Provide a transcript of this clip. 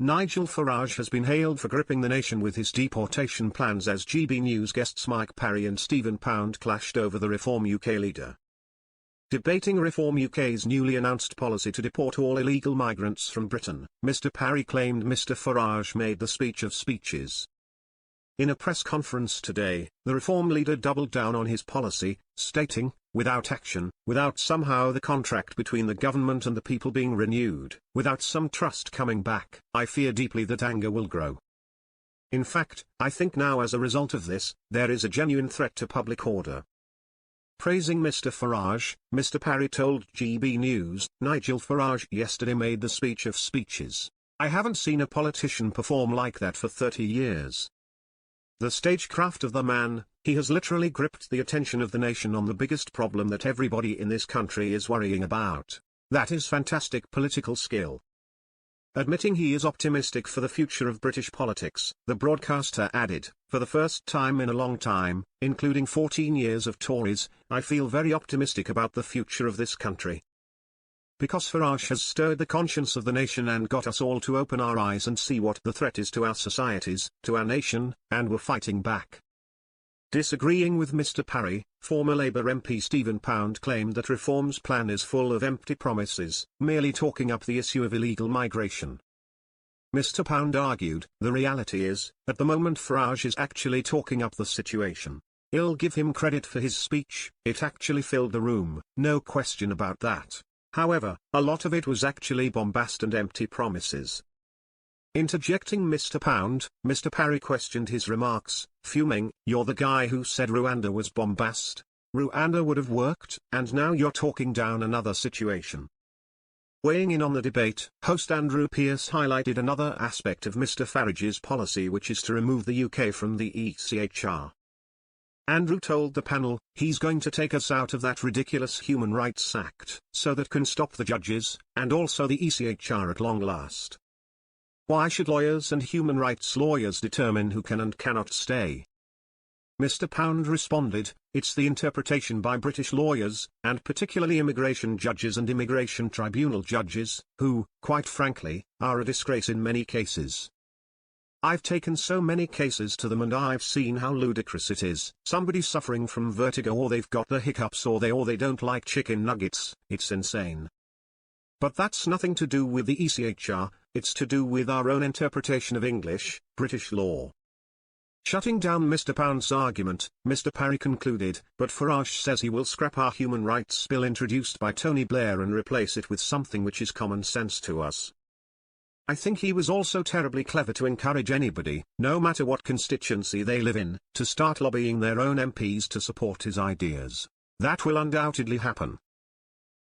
Nigel Farage has been hailed for gripping the nation with his deportation plans as GB News guests Parry and Stephen Pound clashed over the Reform UK leader. Debating Reform UK's newly announced policy to deport all illegal migrants from Britain, Mr. Parry claimed Mr. Farage made the speech of speeches. In a press conference today, the Reform leader doubled down on his policy, stating, "Without action, without somehow the contract between the government and the people being renewed, without some trust coming back, I fear deeply that anger will grow. In fact, I think now as a result of this, there is a genuine threat to public order." Praising Mr. Farage, Mr. Parry told GB News, "Nigel Farage yesterday made the speech of speeches. I haven't seen a politician perform like that for 30 years. The stagecraft of the man, he has literally gripped the attention of the nation on the biggest problem that everybody in this country is worrying about. That is fantastic political skill." Admitting he is optimistic for the future of British politics, the broadcaster added, "For the first time in a long time, including 14 years of Tories, I feel very optimistic about the future of this country. Because Farage has stirred the conscience of the nation and got us all to open our eyes and see what the threat is to our societies, to our nation, and we're fighting back." Disagreeing with Mr. Parry, former Labour MP Stephen Pound claimed that Reform's plan is full of empty promises, merely talking up the issue of illegal migration. Mr. Pound argued, "The reality is, at the moment Farage is actually talking up the situation. I'll give him credit for his speech, it actually filled the room, no question about that. However, a lot of it was actually bombast and empty promises." Interjecting Mr. Pound, Mr. Parry questioned his remarks, fuming, "You're the guy who said Rwanda was bombast. Rwanda would have worked, and now you're talking down another situation." Weighing in on the debate, host Andrew Pearce highlighted another aspect of Mr. Farage's policy, which is to remove the UK from the ECHR. Andrew told the panel, "He's going to take us out of that ridiculous Human Rights Act, so that can stop the judges, and also the ECHR at long last. Why should lawyers and human rights lawyers determine who can and cannot stay?" Mr. Pound responded, "It's the interpretation by British lawyers, and particularly immigration judges and immigration tribunal judges, who, quite frankly, are a disgrace in many cases. I've taken so many cases to them and I've seen how ludicrous it is. Somebody suffering from vertigo, or they've got the hiccups, or they don't like chicken nuggets, it's insane. But that's nothing to do with the ECHR, it's to do with our own interpretation of English, British law." Shutting down Mr. Pound's argument, Mr. Parry concluded, "But Farage says he will scrap our human rights bill introduced by Tony Blair and replace it with something which is common sense to us. I think he was also terribly clever to encourage anybody, no matter what constituency they live in, to start lobbying their own MPs to support his ideas. That will undoubtedly happen.